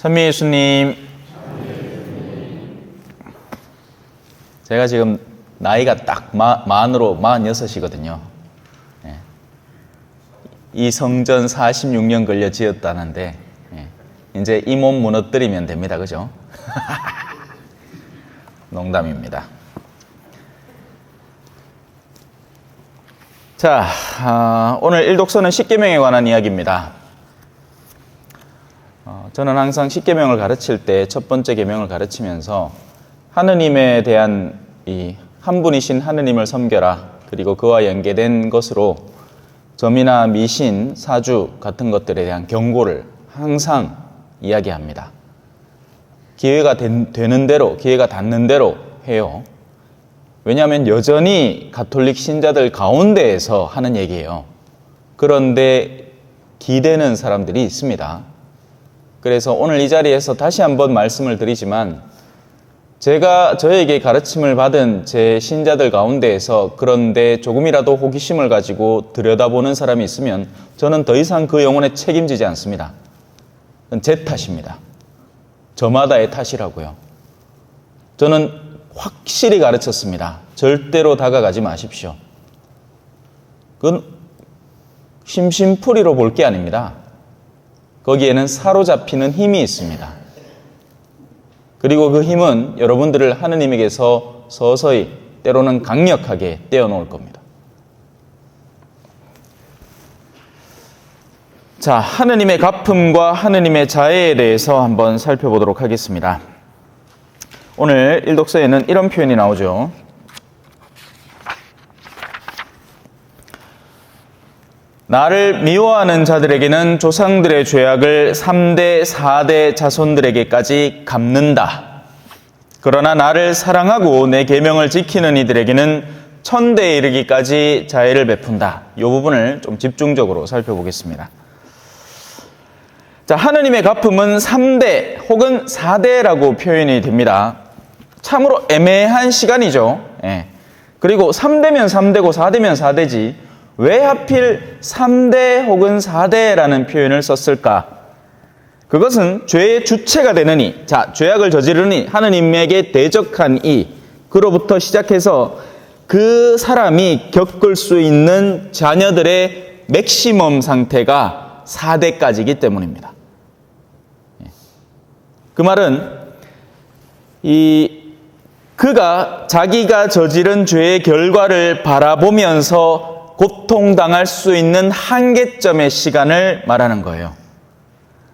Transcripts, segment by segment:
천미 예수님, 제가 지금 나이가 딱 만으로 46이거든요. 이 성전 46년 걸려 지었다는데 이제 이 몸 무너뜨리면 됩니다. 그죠? 농담입니다. 자, 오늘 일독서는 십계명에 관한 이야기입니다. 저는 항상 십계명을 가르칠 때 첫 번째 계명을 가르치면서 하느님에 대한 이 한 분이신 하느님을 섬겨라, 그리고 그와 연계된 것으로 점이나 미신, 사주 같은 것들에 대한 경고를 항상 이야기합니다. 기회가 되는 대로, 기회가 닿는 대로 해요. 왜냐하면 여전히 가톨릭 신자들 가운데에서 하는 얘기예요. 그런데 기대는 사람들이 있습니다. 그래서 오늘 이 자리에서 다시 한번 말씀을 드리지만, 제가 저에게 가르침을 받은 제 신자들 가운데에서 그런데 조금이라도 호기심을 가지고 들여다보는 사람이 있으면 저는 더 이상 그 영혼에 책임지지 않습니다. 그건 제 탓입니다. 저마다의 탓이라고요. 저는 확실히 가르쳤습니다. 절대로 다가가지 마십시오. 그건 심심풀이로 볼 게 아닙니다. 거기에는 사로잡히는 힘이 있습니다. 그리고 그 힘은 여러분들을 하느님에게서 서서히, 때로는 강력하게 떼어놓을 겁니다. 자, 하느님의 가품과 하느님의 자애에 대해서 한번 살펴보도록 하겠습니다. 오늘 일독서에는 이런 표현이 나오죠. 나를 미워하는 자들에게는 조상들의 죄악을 3대, 4대 자손들에게까지 갚는다. 그러나 나를 사랑하고 내 계명을 지키는 이들에게는 1000대에 이르기까지 자애를 베푼다. 이 부분을 좀 집중적으로 살펴보겠습니다. 자, 하느님의 갚음은 3대 혹은 4대라고 표현이 됩니다. 참으로 애매한 시간이죠. 그리고 3대면 3대고 4대면 4대지 왜 하필 3대 혹은 4대라는 표현을 썼을까? 그것은 죄의 주체가 되느니, 자, 죄악을 저지르니 하느님에게 대적한 이, 그로부터 시작해서 그 사람이 겪을 수 있는 자녀들의 맥시멈 상태가 4대까지이기 때문입니다. 그 말은 그가 자기가 저지른 죄의 결과를 바라보면서 고통당할 수 있는 한계점의 시간을 말하는 거예요.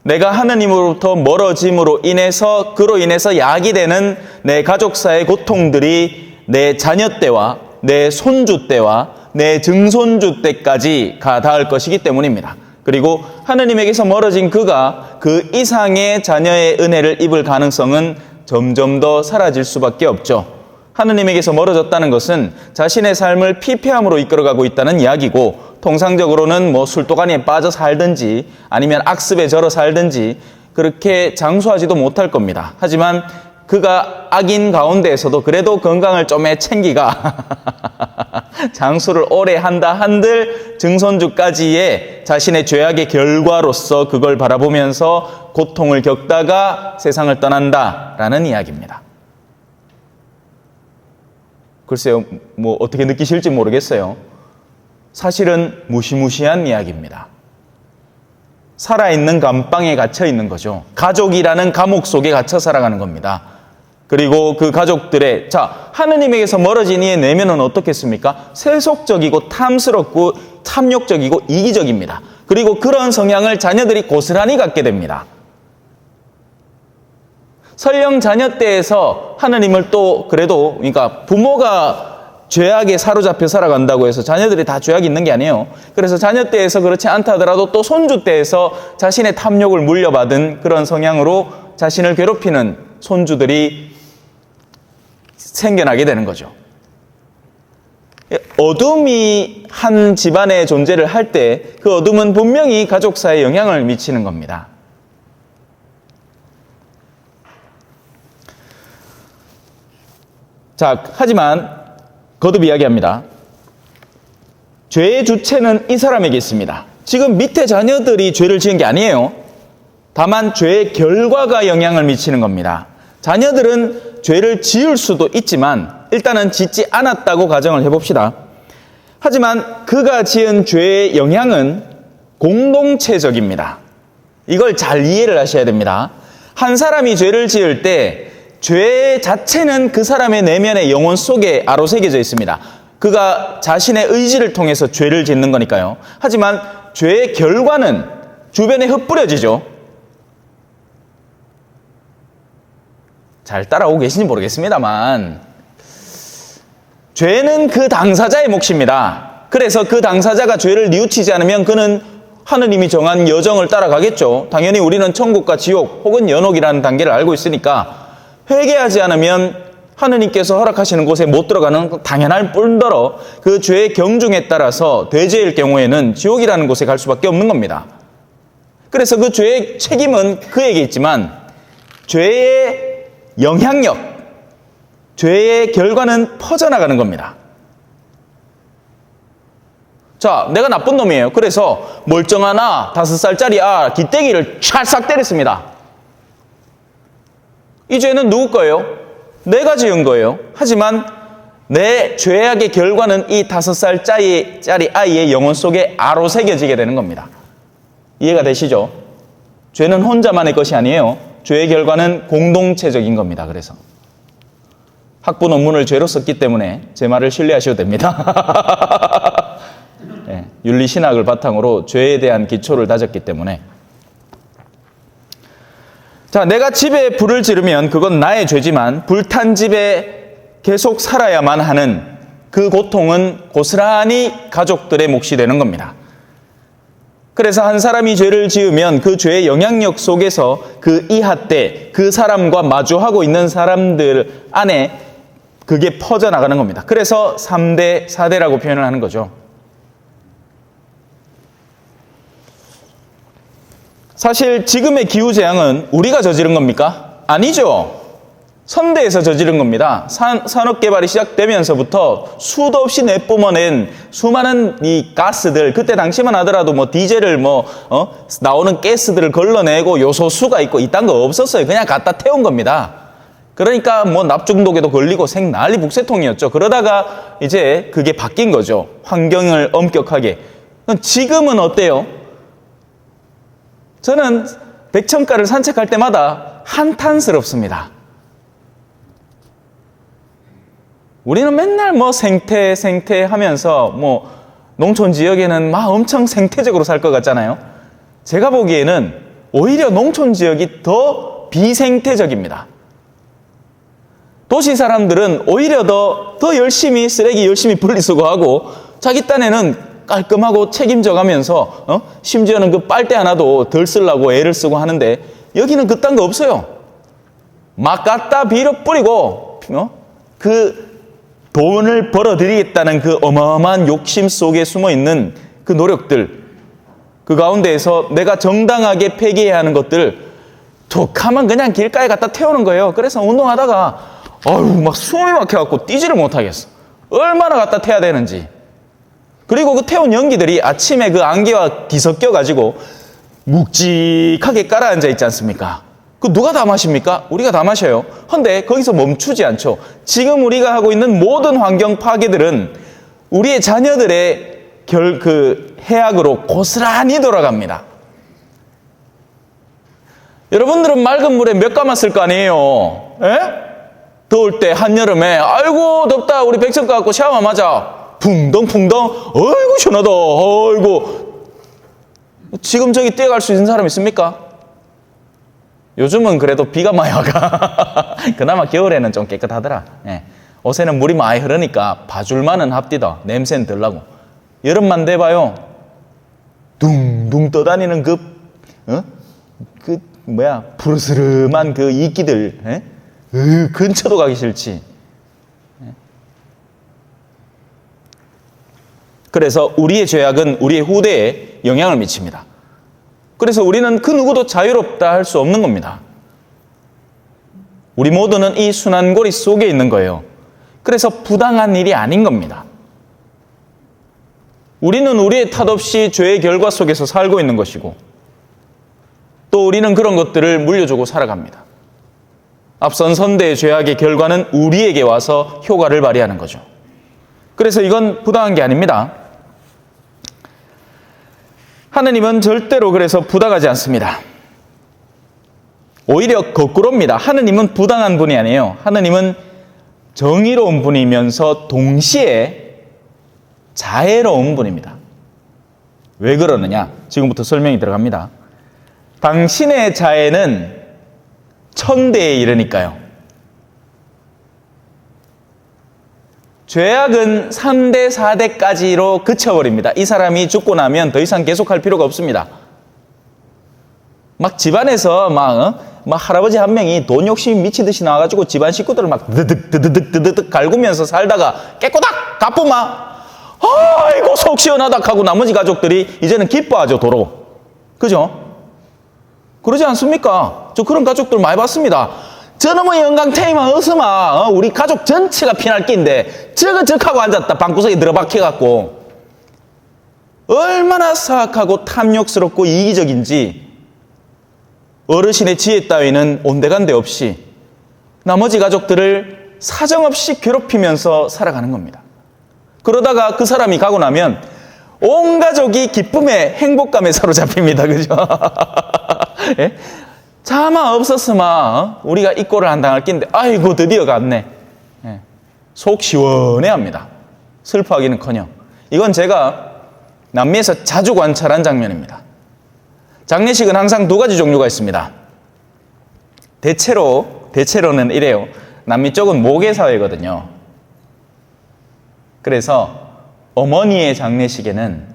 내가 하느님으로부터 멀어짐으로 인해서, 그로 인해서 야기되는 내 가족사의 고통들이 내 자녀 때와 내 손주 때와 내 증손주 때까지 닿을 것이기 때문입니다. 그리고 하느님에게서 멀어진 그가 그 이상의 자녀의 은혜를 입을 가능성은 점점 더 사라질 수밖에 없죠. 하느님에게서 멀어졌다는 것은 자신의 삶을 피폐함으로 이끌어가고 있다는 이야기고, 통상적으로는 술도가니에 빠져 살든지 아니면 악습에 절어 살든지 그렇게 장수하지도 못할 겁니다. 하지만 그가 악인 가운데에서도 그래도 건강을 좀 챙기가 장수를 오래 한다 한들 증손주까지의 자신의 죄악의 결과로서 그걸 바라보면서 고통을 겪다가 세상을 떠난다라는 이야기입니다. 글쎄요, 어떻게 느끼실지 모르겠어요. 사실은 무시무시한 이야기입니다. 살아있는 감방에 갇혀 있는 거죠. 가족이라는 감옥 속에 갇혀 살아가는 겁니다. 그리고 그 가족들의, 하느님에게서 멀어진 이의 내면은 어떻겠습니까? 세속적이고 탐스럽고 탐욕적이고 이기적입니다. 그리고 그런 성향을 자녀들이 고스란히 갖게 됩니다. 설령 자녀 때에서 하느님을 또 그래도, 그러니까 부모가 죄악에 사로잡혀 살아간다고 해서 자녀들이 다 죄악이 있는 게 아니에요. 그래서 자녀 때에서 그렇지 않다 하더라도 또 손주 때에서 자신의 탐욕을 물려받은 그런 성향으로 자신을 괴롭히는 손주들이 생겨나게 되는 거죠. 어둠이 한 집안의 존재를 할 때 그 어둠은 분명히 가족사에 영향을 미치는 겁니다. 자, 하지만 거듭 이야기합니다. 죄의 주체는 이 사람에게 있습니다. 지금 밑에 자녀들이 죄를 지은 게 아니에요. 다만 죄의 결과가 영향을 미치는 겁니다. 자녀들은 죄를 지을 수도 있지만 일단은 짓지 않았다고 가정을 해봅시다. 하지만 그가 지은 죄의 영향은 공동체적입니다. 이걸 잘 이해를 하셔야 됩니다. 한 사람이 죄를 지을 때 죄 자체는 그 사람의 내면의 영혼 속에 아로새겨져 있습니다. 그가 자신의 의지를 통해서 죄를 짓는 거니까요. 하지만 죄의 결과는 주변에 흩뿌려지죠. 잘 따라오고 계신지 모르겠습니다만 죄는 그 당사자의 몫입니다. 그래서 그 당사자가 죄를 뉘우치지 않으면 그는 하느님이 정한 여정을 따라가겠죠. 당연히 우리는 천국과 지옥 혹은 연옥이라는 단계를 알고 있으니까 회개하지 않으면 하느님께서 허락하시는 곳에 못 들어가는 당연할 뿐더러 그 죄의 경중에 따라서 대죄일 경우에는 지옥이라는 곳에 갈 수밖에 없는 겁니다. 그래서 그 죄의 책임은 그에게 있지만 죄의 영향력, 죄의 결과는 퍼져나가는 겁니다. 자, 내가 나쁜 놈이에요. 그래서 멀쩡한 5살짜리 기떼기를 찰싹 때렸습니다. 이 죄는 누구 거예요? 내가 지은 거예요. 하지만 내 죄악의 결과는 이 5살짜리 아이의 영혼 속에 아로새겨지게 되는 겁니다. 이해가 되시죠? 죄는 혼자만의 것이 아니에요. 죄의 결과는 공동체적인 겁니다. 그래서 학부 논문을 죄로 썼기 때문에 제 말을 신뢰하셔도 됩니다. 네, 윤리신학을 바탕으로 죄에 대한 기초를 다졌기 때문에. 자, 내가 집에 불을 지르면 그건 나의 죄지만 불탄 집에 계속 살아야만 하는 그 고통은 고스란히 가족들의 몫이 되는 겁니다. 그래서 한 사람이 죄를 지으면 그 죄의 영향력 속에서 그 이하 때 그 사람과 마주하고 있는 사람들 안에 그게 퍼져나가는 겁니다. 그래서 3대, 4대라고 표현을 하는 거죠. 사실 지금의 기후재앙은 우리가 저지른 겁니까? 아니죠. 선대에서 저지른 겁니다. 산업개발이 시작되면서부터 수도 없이 내뿜어낸 수많은 이 가스들, 그때 당시만 하더라도 뭐 디젤을 나오는 가스들을 걸러내고 요소수가 있고 이딴 거 없었어요. 그냥 갖다 태운 겁니다. 그러니까 뭐 납중독에도 걸리고 생난리 북새통이었죠. 그러다가 이제 그게 바뀐 거죠. 환경을 엄격하게. 지금은 어때요? 저는 백천가를 산책할 때마다 한탄스럽습니다. 우리는 맨날 생태 하면서 농촌 지역에는 막 엄청 생태적으로 살 것 같잖아요. 제가 보기에는 오히려 농촌 지역이 더 비생태적입니다. 도시 사람들은 오히려 더 열심히 쓰레기 열심히 분리수거하고 자기 딴에는 깔끔하고 책임져 가면서 심지어는 그 빨대 하나도 덜 쓰려고 애를 쓰고 하는데 여기는 그딴 거 없어요. 막 갖다 빌어 뿌리고 그 돈을 벌어들이겠다는 그 어마어마한 욕심 속에 숨어있는 그 노력들, 그 가운데에서 내가 정당하게 폐기해야 하는 것들 툭 하면 그냥 길가에 갖다 태우는 거예요. 그래서 운동하다가 막 숨이 막혀갖고 뛰지를 못하겠어. 얼마나 갖다 태워야 되는지. 그리고 그 태운 연기들이 아침에 그 안개와 뒤섞여가지고 묵직하게 깔아앉아 있지 않습니까? 그 누가 다 마십니까? 우리가 다 마셔요. 근데 거기서 멈추지 않죠. 지금 우리가 하고 있는 모든 환경 파괴들은 우리의 자녀들의 해악으로 고스란히 돌아갑니다. 여러분들은 맑은 물에 몇 감았을 거 아니에요? 에? 더울 때 한여름에 아이고 덥다 우리 백천가 갖고 샤워하자. 풍덩풍덩 어이구 시원하다. 어이구 지금 저기 뛰어갈 수 있는 사람 있습니까? 요즘은 그래도 비가 많이 와가 그나마 겨울에는 좀 깨끗하더라. 예. 옷에는 물이 많이 흐르니까 봐줄만은 합디다. 냄새는 덜 나고. 여름만 돼봐요. 둥둥 떠다니는 푸르스름한 그 이끼들. 예? 근처도 가기 싫지. 그래서 우리의 죄악은 우리의 후대에 영향을 미칩니다. 그래서 우리는 그 누구도 자유롭다 할 수 없는 겁니다. 우리 모두는 이 순환고리 속에 있는 거예요. 그래서 부당한 일이 아닌 겁니다. 우리는 우리의 탓 없이 죄의 결과 속에서 살고 있는 것이고 또 우리는 그런 것들을 물려주고 살아갑니다. 앞선 선대의 죄악의 결과는 우리에게 와서 효과를 발휘하는 거죠. 그래서 이건 부당한 게 아닙니다. 하느님은 절대로 그래서 부당하지 않습니다. 오히려 거꾸로입니다. 하느님은 부당한 분이 아니에요. 하느님은 정의로운 분이면서 동시에 자애로운 분입니다. 왜 그러느냐? 지금부터 설명이 들어갑니다. 당신의 자애는 천대에 이르니까요. 죄악은 3대, 4대까지로 그쳐버립니다. 이 사람이 죽고 나면 더 이상 계속할 필요가 없습니다. 막 집안에서 막 할아버지 한 명이 돈 욕심이 미치듯이 나와가지고 집안 식구들을 막 드득 갈구면서 살다가 깨꼬닥 가쁘마 아이고 속 시원하다 하고 나머지 가족들이 이제는 기뻐하죠, 도로. 그죠? 그러지 않습니까? 저 그런 가족들 많이 봤습니다. 저놈의 영광탱이만 없으면 우리 가족 전체가 피날 낀데 저거 앉았다 방구석에 들어박혀갖고 얼마나 사악하고 탐욕스럽고 이기적인지 어르신의 지혜 따위는 온데간데 없이 나머지 가족들을 사정없이 괴롭히면서 살아가는 겁니다. 그러다가 그 사람이 가고 나면 온 가족이 기쁨에 행복감에 사로잡힙니다. 그죠? 예? 차마 없었으면 우리가 이 꼴을 안 당할 낀데 아이고 드디어 갔네. 예. 속 시원해합니다. 슬퍼하기는커녕. 이건 제가 남미에서 자주 관찰한 장면입니다. 장례식은 항상 두 가지 종류가 있습니다. 대체로는 이래요. 남미 쪽은 모계 사회거든요. 그래서 어머니의 장례식에는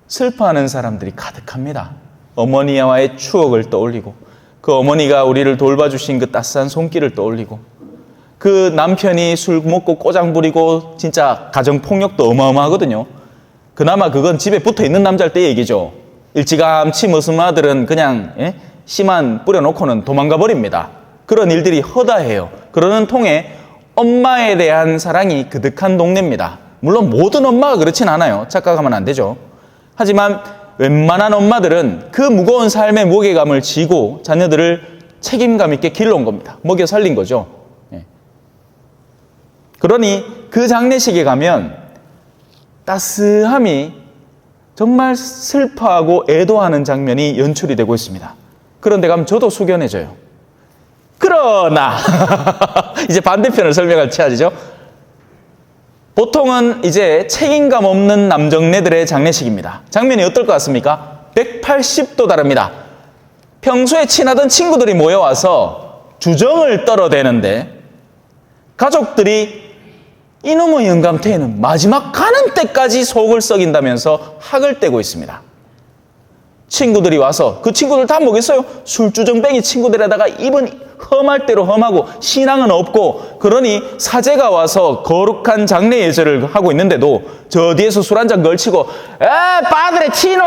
슬퍼하는 사람들이 가득합니다. 어머니와의 추억을 떠올리고 그 어머니가 우리를 돌봐주신 그 따스한 손길을 떠올리고 그 남편이 술 먹고 꼬장 부리고 진짜 가정폭력도 어마어마하거든요. 그나마 그건 집에 붙어있는 남자일 때 얘기죠. 일찌감치 무슨 아들은 그냥 씨만 뿌려놓고는 도망가 버립니다. 그런 일들이 허다해요. 그러는 통에 엄마에 대한 사랑이 그득한 동네입니다. 물론 모든 엄마가 그렇진 않아요. 착각하면 안 되죠. 하지만 웬만한 엄마들은 그 무거운 삶의 무게감을 지고 자녀들을 책임감 있게 길러온 겁니다. 먹여 살린 거죠. 그러니 그 장례식에 가면 따스함이 정말 슬퍼하고 애도하는 장면이 연출이 되고 있습니다. 그런데 가면 저도 숙연해져요. 그러나 이제 반대편을 설명할 차례죠. 보통은 이제 책임감 없는 남정네들의 장례식입니다. 장면이 어떨 것 같습니까? 180도 다릅니다. 평소에 친하던 친구들이 모여와서 주정을 떨어대는데 가족들이 이놈의 영감태에는 마지막 가는 때까지 속을 썩인다면서 학을 떼고 있습니다. 친구들이 와서 그 친구들 다 뭐겠어요? 술주정뱅이 친구들에다가 입은 험할 대로 험하고 신앙은 없고 그러니 사제가 와서 거룩한 장례 예절을 하고 있는데도 저 뒤에서 술 한잔 걸치고 빠드레 치노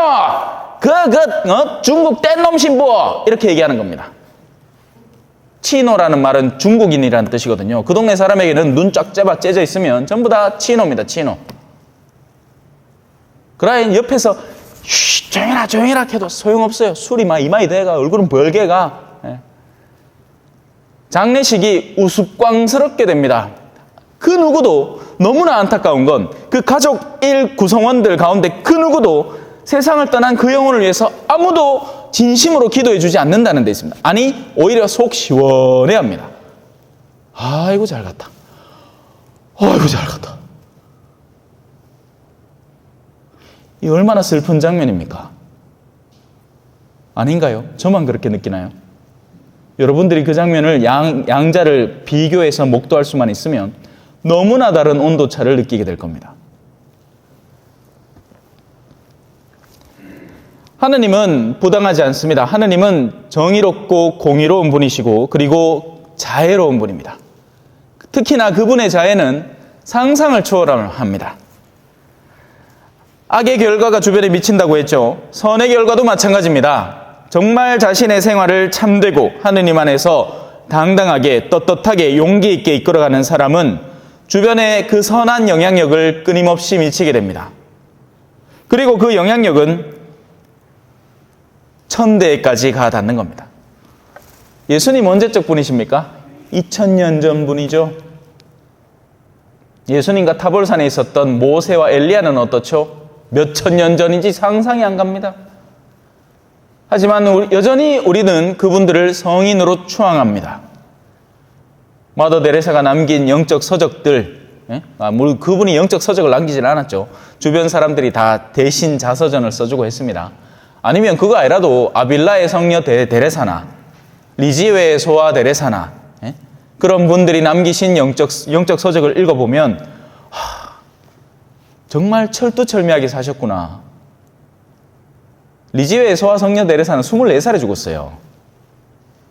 중국 뗀놈 신부 이렇게 얘기하는 겁니다. 치노라는 말은 중국인이라는 뜻이거든요. 그 동네 사람에게는 눈 쫙 째져 있으면 전부 다 치노입니다. 치노. 그라인 옆에서 조용해라 해도 소용없어요. 술이 막 이마에 대가 얼굴은 벌게가. 장례식이 우스꽝스럽게 됩니다. 그 누구도 너무나 안타까운 건 그 가족 일 구성원들 가운데 그 누구도 세상을 떠난 그 영혼을 위해서 아무도 진심으로 기도해 주지 않는다는 데 있습니다. 아니 오히려 속 시원해합니다. 아이고 잘 갔다. 아이고 잘 갔다. 이 얼마나 슬픈 장면입니까? 아닌가요? 저만 그렇게 느끼나요? 여러분들이 그 장면을 양자를 비교해서 목도할 수만 있으면 너무나 다른 온도차를 느끼게 될 겁니다. 하느님은 부당하지 않습니다. 하느님은 정의롭고 공의로운 분이시고 그리고 자애로운 분입니다. 특히나 그분의 자애는 상상을 초월합니다. 악의 결과가 주변에 미친다고 했죠. 선의 결과도 마찬가지입니다. 정말 자신의 생활을 참되고 하느님 안에서 당당하게 떳떳하게 용기 있게 이끌어가는 사람은 주변에 그 선한 영향력을 끊임없이 미치게 됩니다. 그리고 그 영향력은 천대까지 가 닿는 겁니다. 예수님 언제적 분이십니까? 2000년 전 분이죠. 예수님과 타볼산에 있었던 모세와 엘리야는 어떻죠? 몇천 년 전인지 상상이 안 갑니다. 하지만 여전히 우리는 그분들을 성인으로 추앙합니다. 마더 데레사가 남긴 영적 서적들, 물론 그분이 영적 서적을 남기지는 않았죠. 주변 사람들이 다 대신 자서전을 써주고 했습니다. 아니면 그거 아니라도 아빌라의 성녀 데레사나 리지웨의 소아 데레사나 그런 분들이 남기신 영적 서적을 읽어보면 정말 철두철미하게 사셨구나. 리지웨의 소아 성녀 데레사는 24살에 죽었어요.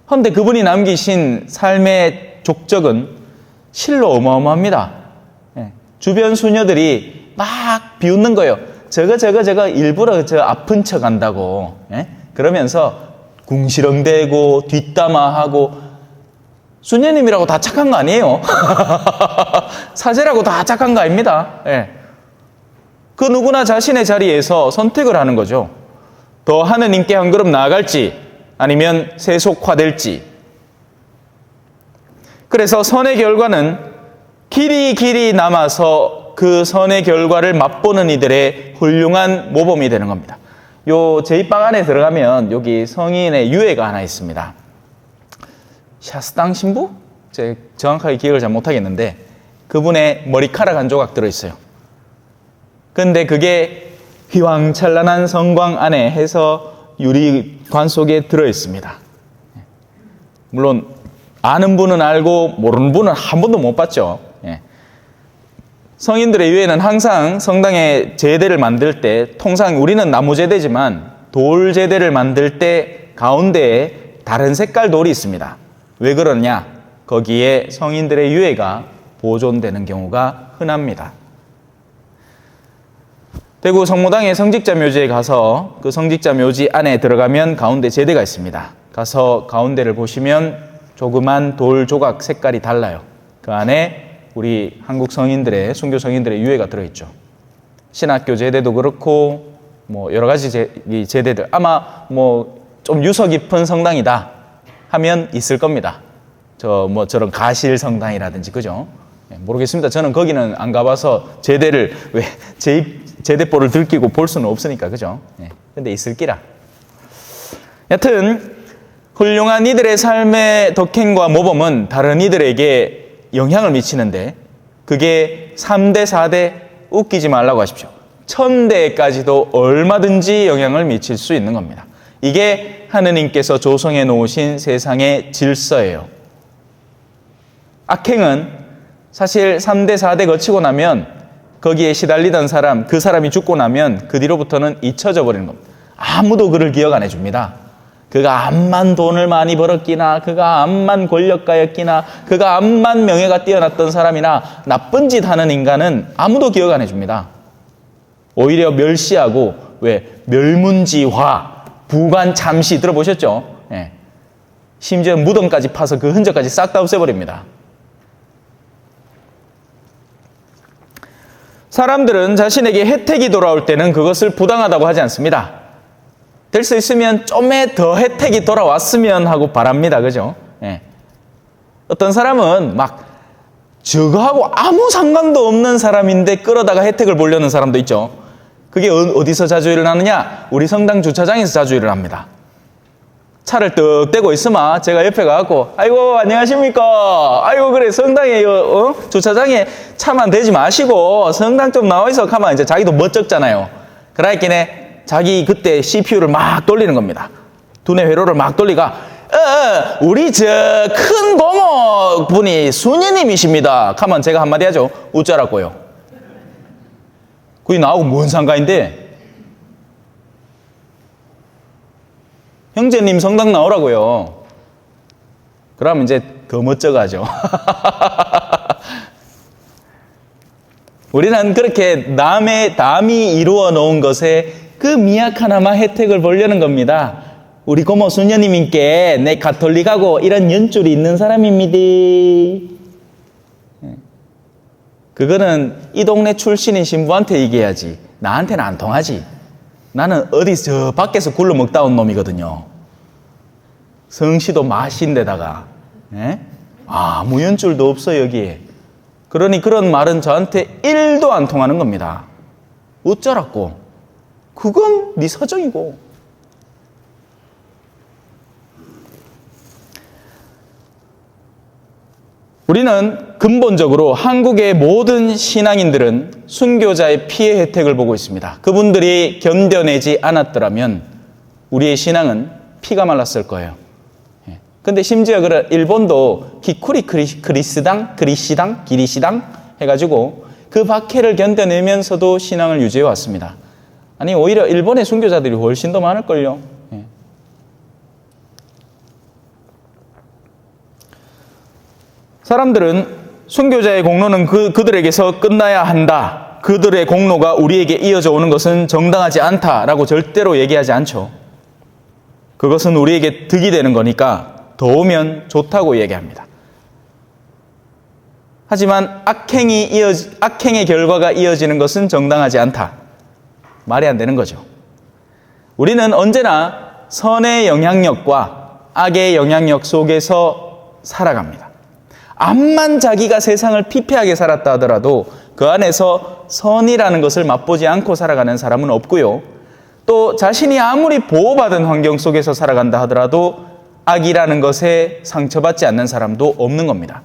그런데 그분이 남기신 삶의 족적은 실로 어마어마합니다. 주변 수녀들이 막 비웃는 거예요. 저거 일부러 저 아픈 척 한다고. 그러면서 궁시렁대고 뒷담화하고 수녀님이라고 다 착한 거 아니에요. 사제라고 다 착한 거 아닙니다. 그 누구나 자신의 자리에서 선택을 하는 거죠. 더 하느님께 한 걸음 나아갈지 아니면 세속화될지. 그래서 선의 결과는 길이 남아서 그 선의 결과를 맛보는 이들의 훌륭한 모범이 되는 겁니다. 요 제2방 안에 들어가면 여기 성인의 유해가 하나 있습니다. 샤스당 신부? 제가 정확하게 기억을 잘 못하겠는데 그분의 머리카락 한 조각 들어있어요. 근데 그게 휘황찬란한 성광 안에 해서 유리관 속에 들어있습니다. 물론 아는 분은 알고 모르는 분은 한 번도 못 봤죠. 성인들의 유해는 항상 성당의 제대를 만들 때, 통상 우리는 나무 제대지만 돌 제대를 만들 때 가운데에 다른 색깔 돌이 있습니다. 왜 그러냐? 거기에 성인들의 유해가 보존되는 경우가 흔합니다. 대구 성모당의 성직자 묘지에 가서 그 성직자 묘지 안에 들어가면 가운데 제대가 있습니다. 가서 가운데를 보시면 조그만 돌 조각 색깔이 달라요. 그 안에 우리 한국 성인들의, 순교 성인들의 유해가 들어있죠. 신학교 제대도 그렇고 뭐 여러 가지 제대들, 아마 뭐 좀 유서 깊은 성당이다 하면 있을 겁니다. 저런 가실 성당이라든지, 그죠? 모르겠습니다. 저는 거기는 안 가봐서 제대를 왜 제대볼을 들키고 볼 수는 없으니까, 그죠? 근데 있을 기라. 여튼 훌륭한 이들의 삶의 덕행과 모범은 다른 이들에게 영향을 미치는데, 그게 3대, 4대 웃기지 말라고 하십시오. 1000대까지도 얼마든지 영향을 미칠 수 있는 겁니다. 이게 하느님께서 조성해 놓으신 세상의 질서예요. 악행은 사실 3대, 4대 거치고 나면 거기에 시달리던 사람, 그 사람이 죽고 나면 그 뒤로부터는 잊혀져 버리는 겁니다. 아무도 그를 기억 안 해줍니다. 그가 암만 돈을 많이 벌었기나, 그가 암만 권력가였기나, 그가 암만 명예가 뛰어났던 사람이나 나쁜 짓 하는 인간은 아무도 기억 안 해줍니다. 오히려 멸시하고, 왜? 멸문지화, 부관 참시 들어보셨죠? 심지어 무덤까지 파서 그 흔적까지 싹 다 없애버립니다. 사람들은 자신에게 혜택이 돌아올 때는 그것을 부당하다고 하지 않습니다. 될 수 있으면 좀에 더 혜택이 돌아왔으면 하고 바랍니다. 그죠? 어떤 사람은 막 저거하고 아무 상관도 없는 사람인데 끌어다가 혜택을 보려는 사람도 있죠. 그게 어디서 자주 일어나느냐? 우리 성당 주차장에서 자주 일어납니다. 차를 떡 대고 있으면 제가 옆에 가갖고, 아이고 안녕하십니까, 아이고 그래 성당에 주차장에 차만 대지 마시고 성당 좀 나와 있어 하면 이제 자기도 멋쩍잖아요. 그러니까 자기 그때 CPU를 막 돌리는 겁니다. 두뇌 회로를 막 돌리가, 우리 저 큰 고모 분이 수녀님이십니다 하면 제가 한마디 하죠. 웃자라고요. 그게 나하고 뭔 상관인데? 형제님 성당 나오라고요. 그러면 이제 더 멋져가죠. 우리는 그렇게 남이 이루어 놓은 것에 그 미약하나마 혜택을 보려는 겁니다. 우리 고모 수녀님께 내 가톨릭하고 이런 연줄이 있는 사람입니다. 그거는 이 동네 출신인 신부한테 얘기해야지. 나한테는 안 통하지. 나는 어디 저 밖에서 굴러 먹다 온 놈이거든요. 성씨도 마신데다가 아무 연줄도 없어 여기에. 그러니 그런 말은 저한테 1도 안 통하는 겁니다. 어쩌라고? 그건 네 사정이고. 우리는 근본적으로 한국의 모든 신앙인들은 순교자의 피해 혜택을 보고 있습니다. 그분들이 견뎌내지 않았더라면 우리의 신앙은 피가 말랐을 거예요. 근데 심지어 일본도 기쿠리 그리시당 해가지고 그 박해를 견뎌내면서도 신앙을 유지해 왔습니다. 아니 오히려 일본의 순교자들이 훨씬 더 많을걸요. 사람들은 순교자의 공로는 그들에게서 끝나야 한다. 그들의 공로가 우리에게 이어져 오는 것은 정당하지 않다라고 절대로 얘기하지 않죠. 그것은 우리에게 득이 되는 거니까 더 오면 좋다고 얘기합니다. 하지만 악행의 결과가 이어지는 것은 정당하지 않다. 말이 안 되는 거죠. 우리는 언제나 선의 영향력과 악의 영향력 속에서 살아갑니다. 암만 자기가 세상을 피폐하게 살았다 하더라도 그 안에서 선이라는 것을 맛보지 않고 살아가는 사람은 없고요. 또 자신이 아무리 보호받은 환경 속에서 살아간다 하더라도 악이라는 것에 상처받지 않는 사람도 없는 겁니다.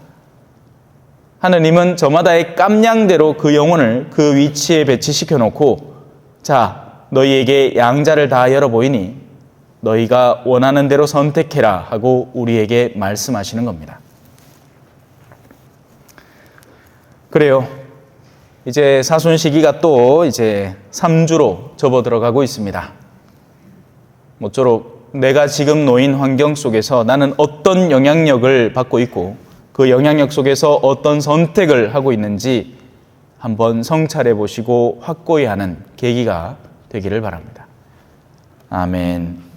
하느님은 저마다의 깜냥대로 그 영혼을 그 위치에 배치시켜 놓고 자, 너희에게 양자를 다 열어보이니 너희가 원하는 대로 선택해라 하고 우리에게 말씀하시는 겁니다. 그래요. 이제 사순 시기가 또 이제 3주로 접어들어가고 있습니다. 모쪼록 내가 지금 놓인 환경 속에서 나는 어떤 영향력을 받고 있고 그 영향력 속에서 어떤 선택을 하고 있는지 한번 성찰해 보시고 확고히 하는 계기가 되기를 바랍니다. 아멘.